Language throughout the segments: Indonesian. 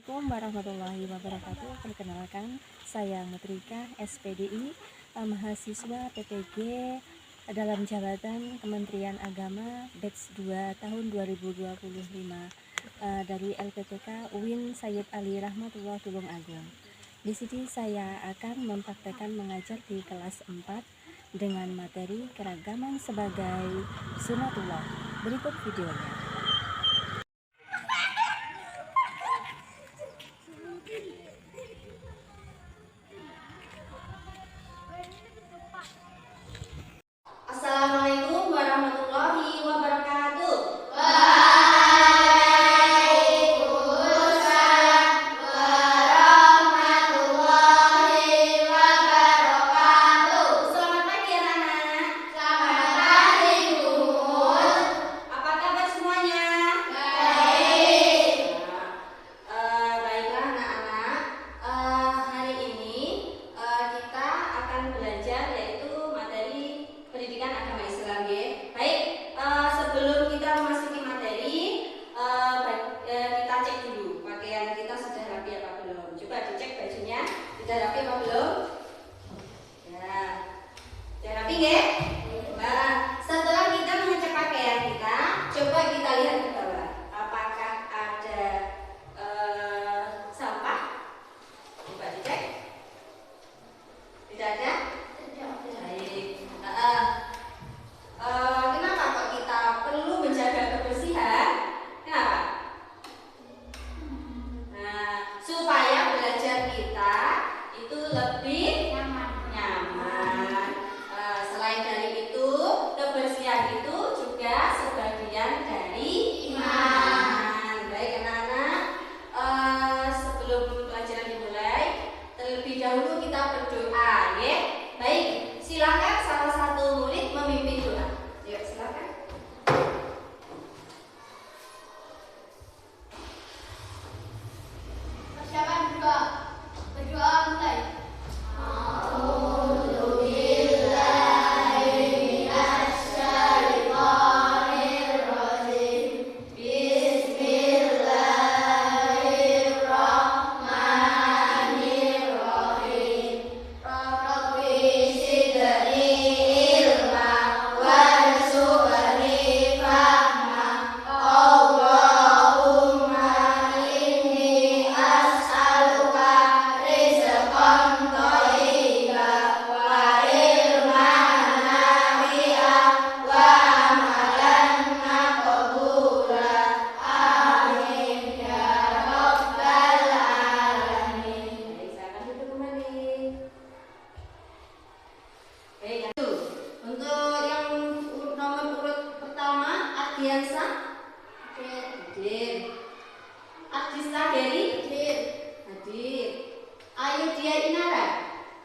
Assalamualaikum warahmatullahi wabarakatuh. Perkenalkan, saya Mutrika, SPDI, mahasiswa PPG dalam jabatan Kementerian Agama batch 2 tahun 2025 dari LPPK UIN Sayyid Ali Rahmatullah Tulung Agung. Di sini saya akan mempraktekkan mengajar di kelas 4 dengan materi keragaman sebagai sunatullah. Berikut videonya. Assalamualaikum warahmatullahi wabarakatuh. Waalaikumsalam warahmatullahi wabarakatuh. Selamat pagi anak-anak. Selamat pagi Bu. Apa kabar semuanya? Baik. Baiklah anak-anak. Hari ini kita akan belajar yaitu materi pendidikan agama Islam ya. Baik, sebelum kita memasuki materi, kita cek dulu pakaian kita sudah rapi apa belum. Coba dicek bajunya sudah rapi apa belum? Ya, sudah rapi ya? Nah, setelah kita mengecek pakaian kita, coba kita lihat ke bawah. Apakah ada sampah? Coba dicek. Tidak ada? Baik. Kenapa kok kita perlu menjaga kebersihan? Kenapa? Nah, supaya belajar kita itu lebih nyaman. Selain dari itu, kebersihan itu juga sebagian dari iman. Baik anak-anak, sebelum pelajaran dimulai, terlebih dahulu kita berdoa, ya. Baik, silakan salah satu murid memimpin doa. Yuk, silakan. Persiapan berdoa. Berdoa mulai. Baik, silakan duduk kembali. Baik, untuk yang nomor urut pertama, Ardiansa, hadir. Ardista Geri, hadir. Ayudia Inara,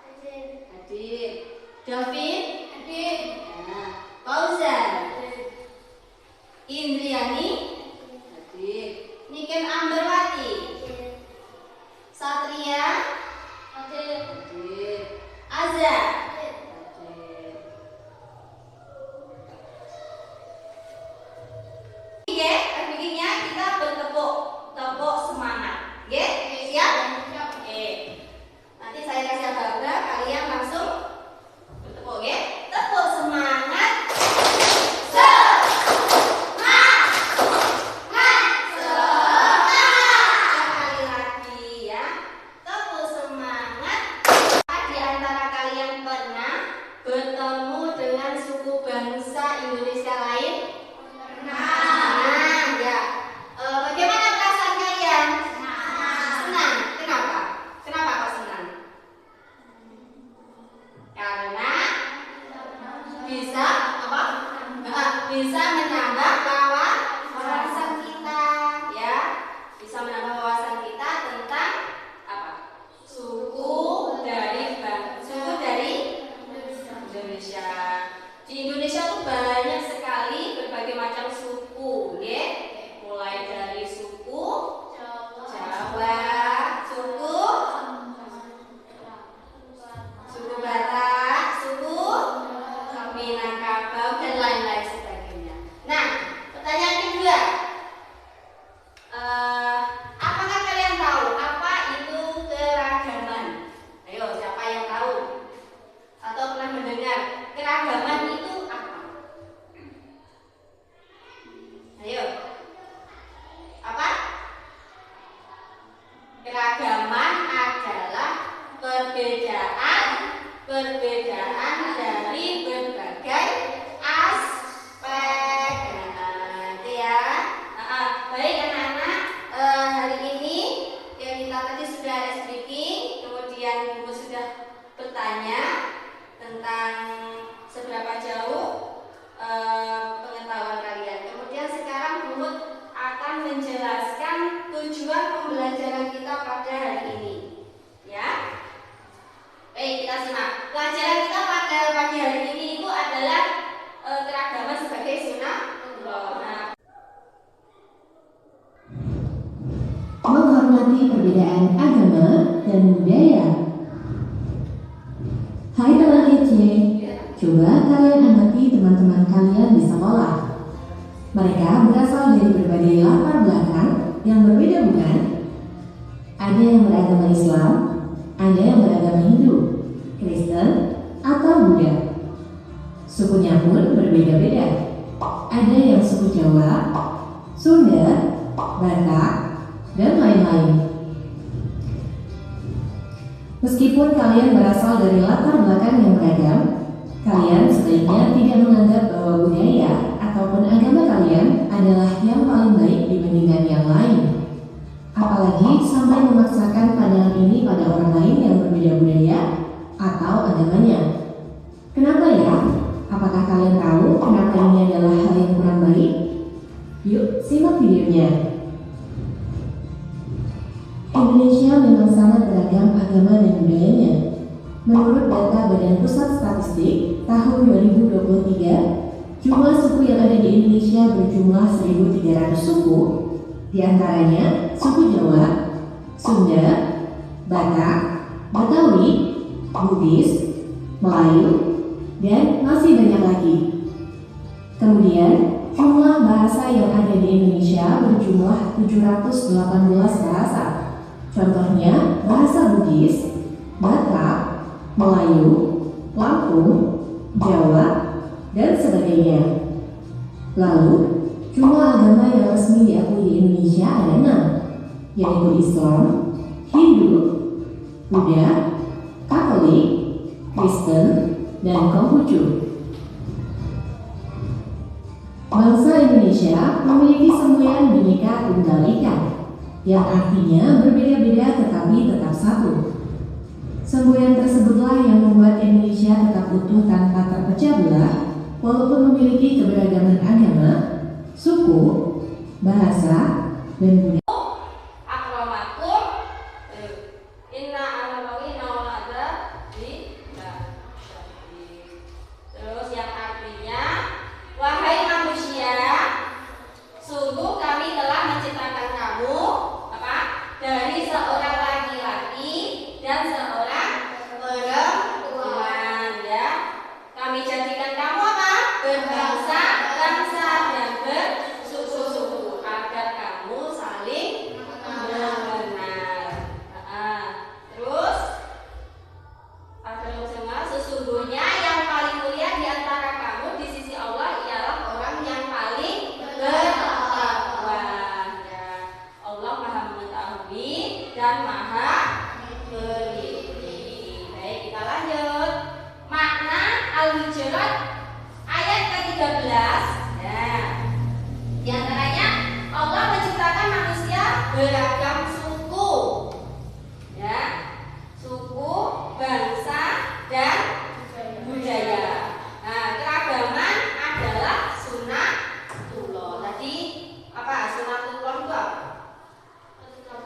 hadir. David, hadir. Nah, Fauzan, Indriani, hadir. Niken Amberwati, Satria, hadir. Azza, hadir. Oke, bikinnya kita bertepuk semangat. Oke, siap? Oke. Nanti saya kasih abang-abang, kalian langsung bertepuk, oke? Tepuk semangat. Sekali lagi ya. Tepuk semangat. Di antara kalian pernah bertemu dengan suku bangsa Indonesia lain? Nah, ya. Bagaimana perasaan kalian? Senang. Kenapa? Kenapa kok senang? Karena bisa apa? Bisa menambah wawasan kita, ya. Bisa menambah wawasan kita tentang apa? Suku dari Indonesia. Di Indonesia tuh banyak sekali berbagai macam suku, ya. Mulai dari suku Jawa, suku Batak, suku Minangkabau dan lain-lain sebagainya. C. Coba kalian amati teman-teman kalian di sekolah. Mereka berasal dari berbagai latar belakang yang berbeda, bukan? Ada yang beragama Islam, ada yang beragama Hindu, Kristen, atau Buddha. Sukunya pun berbeda-beda. Ada yang suku Jawa, Sunda, Batak, dan lain-lain. Meskipun kalian berasal dari latar belakang yang beragam, kalian sebaiknya tidak menganggap bahwa budaya ataupun agama kalian adalah yang paling baik dibandingkan yang lain. Apalagi sampai memaksakan pandangan ini pada orang lain yang berbeda budaya atau agamanya. Kenapa ya? Apakah kalian tahu kenapa ini adalah hal yang kurang baik? Yuk, simak videonya. Indonesia memang sangat beragam agama dan budayanya. Menurut data Badan Pusat Statistik tahun 2023, jumlah suku yang ada di Indonesia berjumlah 1.300 suku, di antaranya suku Jawa, Sunda, Batak, Betawi, Bugis, Melayu, dan masih banyak lagi. Kemudian, jumlah bahasa yang ada di Indonesia berjumlah 718 bahasa. Contohnya bahasa Bugis, Batak, Melayu, Lampung, Jawa, dan sebagainya. Lalu, jumlah agama yang resmi diakui di Indonesia ada 6, yaitu Islam, Hindu, Buddha, Katolik, Kristen, dan Konghucu. Bangsa Indonesia memiliki semboyan Bhinneka Tunggal Ika, yang artinya berbeda-beda tetapi tetap satu. Semboyan tersebutlah yang membuat Indonesia tetap utuh tanpa terpecah belah, walaupun memiliki keberagaman agama, suku, bahasa, dan budaya. Akramakum inna alawi naulada di terus yang artinya wahai manusia, sungguh kami telah menciptakan kamu dari seorang laki-laki dan seorang perempuan, ya. Kami jadikan kamu apa? Berbangsa-bangsa dan bersuku-suku agar kamu saling mengenal. Terus semua sesungguhnya yang paling mulia di antara kamu di sisi Allah ialah orang yang paling bertakwa. Ya. Allah Maha mengetahui dan Maha peliti. Baik, kita lanjut. Makna Al-Hujurat ayat ke-13. Ya. Di antaranya Allah menciptakan manusia beragam suku. Ya. Suku, bangsa, dan budaya. Nah, keragaman adalah sunatullah. Tadi apa? Sunatullah itu apa?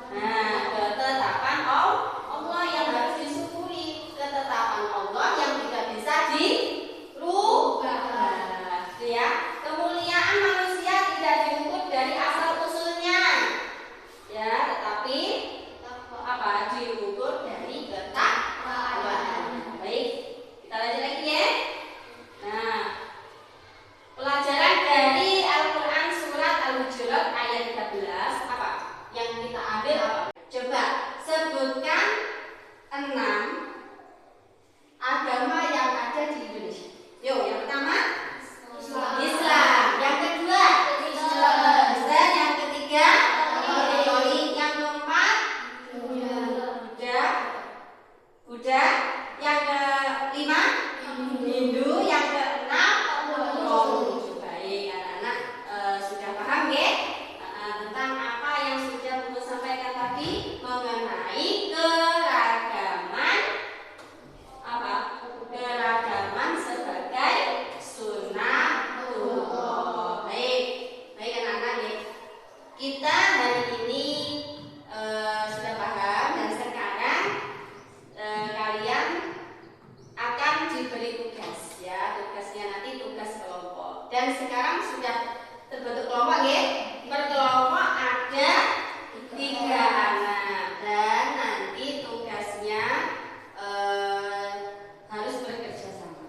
Nah, ketetapan Allah yang harus disyukuri, ketetapan Allah yang tidak bisa dirubah. Ya, kemuliaan manusia tidak diukur dari asal usulnya, ya, tetapi apa? Diukur dari ketakwaan. Baik, kita lanjut lagi ya. Nah, pelajaran dari Al-Quran surat Al-Hujurat ayat 13 apa? Yang kita ambil apa? Coba sebutkan 6 agama yang ada di Indonesia. Yuk, yang pertama Islam. Yang kedua Kristen. Yang ketiga Katolik. Yang keempat Buddha. Yang kelima Hindu. Yang keenam Konghucu. Baik, anak-anak sudah paham ya tentang apa yang sudah Ibu sampaikan tadi mengenai keragaman apa? Keragaman sebagai sunatullah. Baik, baik anak-anak ya. Kita hari ini sudah paham dan sekarang kalian akan diberi tugas, ya. Tugasnya nanti tugas kelompok. Dan sekarang sudah terbentuk kelompok ya. Per kelompok ada 3 anak dan nanti tugasnya harus bekerja sama.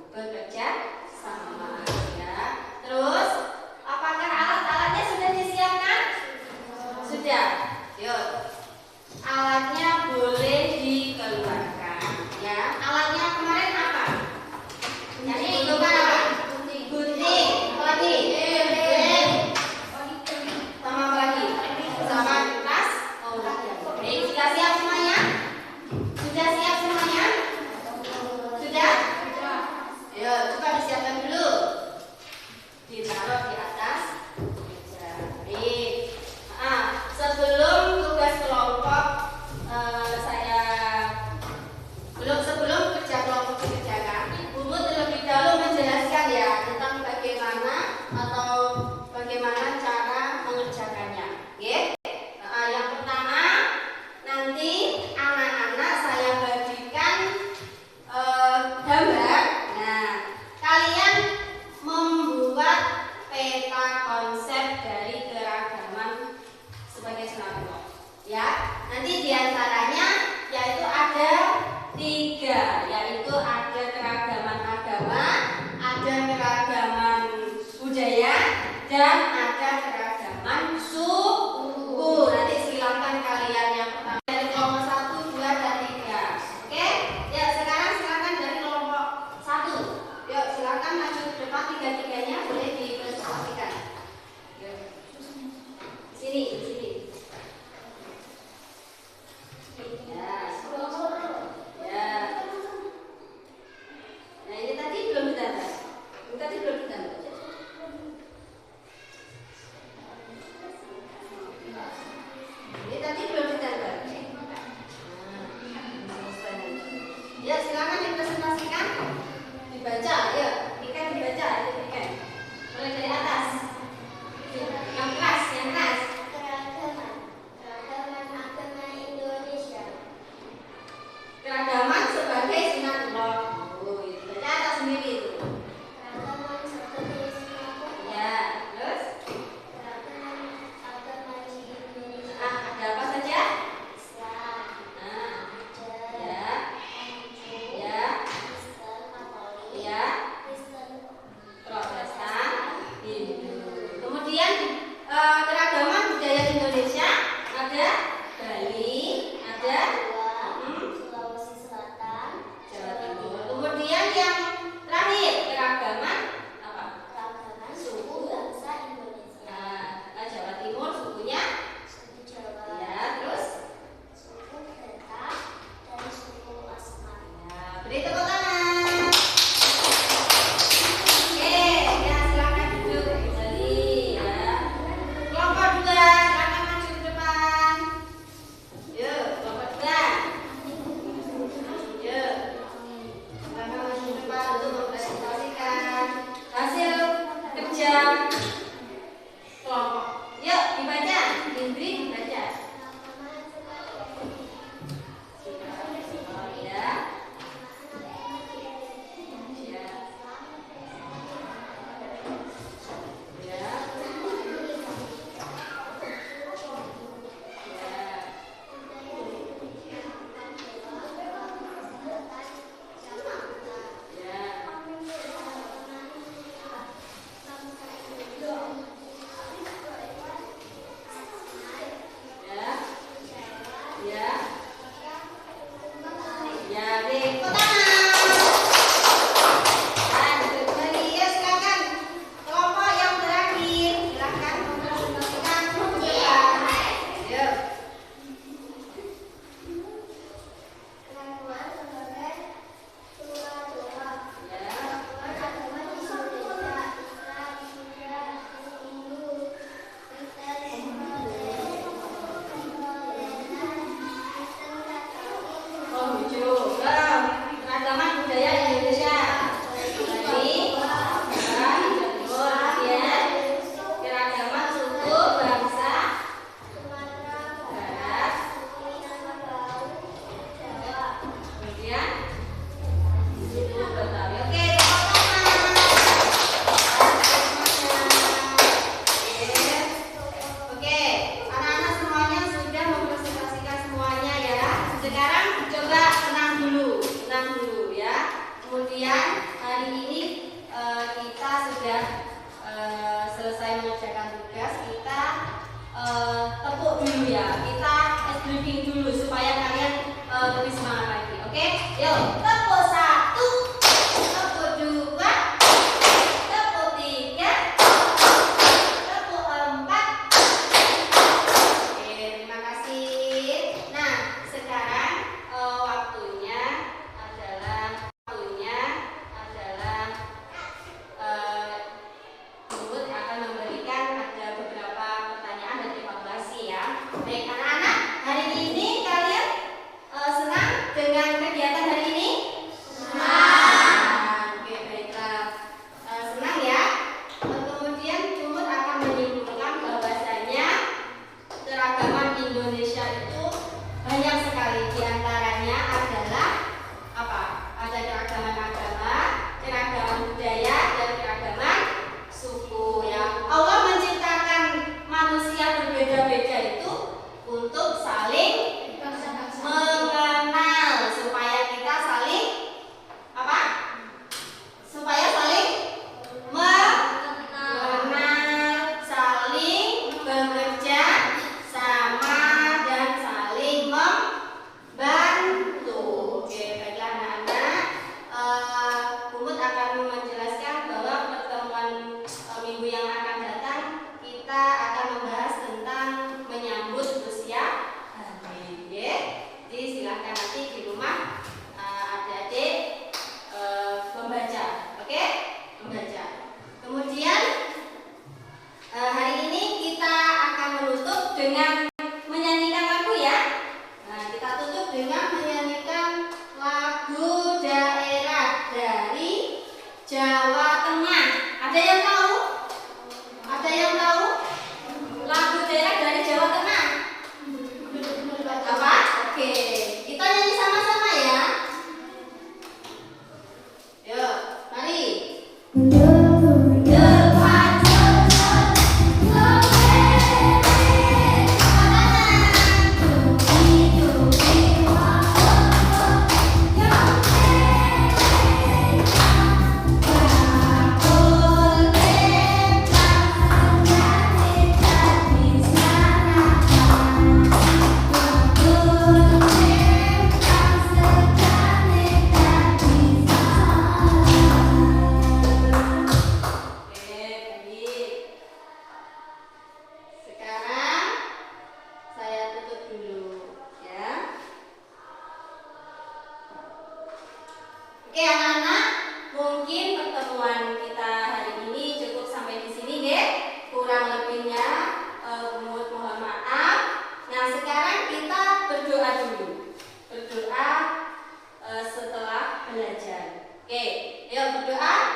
Ada keragaman suku. Nanti silakan kalian yang pertama dari kelompok 1, 2, dan 3. Oke? Ya, sekarang silakan dari kelompok 1. Yuk, silakan maju ke depan, tiga-tiganya boleh dipresentasikan. Yuk. Sini, sini. Ya. Ya. Nah, ini tadi belum ditambah. Ini tadi belum ditambah. Ini tadi belum ditambah. Ya, silakan dipresentasikan. Dibaca, ya. Ini kan dibaca, ini kan. Mulai dari atas. Yang keras, yang keras. Keragaman agama Indonesia. Keragaman sebagai sunatullah. Oh, itu baca atas sendiri itu. Keragaman sebagai sunatullah. Ya, terus? Keragaman agama di Indonesia. Ada apa saja? Islam, Nah, Buddha, ya, Konghucu, ya, Kristen Katolik, ya, Kristen Protestan, Hindu. Kemudian keragaman budaya Indonesia ada Bali, ada Sulawesi Selatan, Jawa Timur. Kemudian yang terakhir keragaman apa? keragaman suku bangsa Indonesia, Nah, Jawa Timur sukunya suku Jawa, ya, terus suku Batak, dan suku Asmat. ya, beri tepuk tangan. Oke, ya silakan duduk kembali ya. Kelompok 2 silakan maju ke depan. Yuk, kelompok 2. Yuk. Silakan maju ke depan untuk mempresentasikan hasil kerja kelompok. Yuk, dibaca. Indri baca. Ya. Ya. Ya. Ya. Ya, Dik. Tepuk tangan. Duduk kembali. Ya, silakan. Kelompok yang terakhir, silakan mempresentasikan depan. Yuk. Keragaman sebagai sunatullah. Ya. Agama di Indonesia, Islam, Buddha, Hindu, Kristen, Kristen Katolik, Konghucu. Keragaman budaya Indonesia. Bali, Jawa Timur. Kemudian keragaman suku bangsa Sumatera Barat. Minangkabau, Jawa. Kemudian suku Betawi. Oke, tepuk tangan. Oke, anak-anak semuanya sudah mempresentasikan semuanya ya. Sekarang coba tenang dulu ya. Kemudian hari ini kita sudah selesai mengerjakan tugas. Kita tepuk dulu ya. Kita briefing dulu supaya kalian lebih semangat lagi. Oke, yuk tepuk 1, tepuk 2, tepuk 3, tepuk 4. Oke, terima kasih. Nah, sekarang waktunya adalah Puput akan menjelaskan bahwa pertemuan minggu yang akan datang kita akan membahas tentang menyambut usia hari. Jadi silahkan nanti di rumah adik-adik membaca, oke? Membaca. Kemudian hari ini kita akan menutup dengan menyanyikan lagu ya. Nah, kita tutup dengan menyanyikan lagu daerah dari Jawa Tengah. Ada yang tahu? Ada yang tahu? Lagu daerah dari Jawa Tengah. Apa? Oke, kita nyanyi sama-sama ya. Yuk, mari. Sekarang saya tutup dulu ya. Oke anak-anak, mungkin pertemuan kita hari ini cukup sampai di sini ya. Kurang lebihnya mohon maaf. Nah sekarang kita berdoa dulu. Berdoa setelah belajar. Oke, yuk berdoa.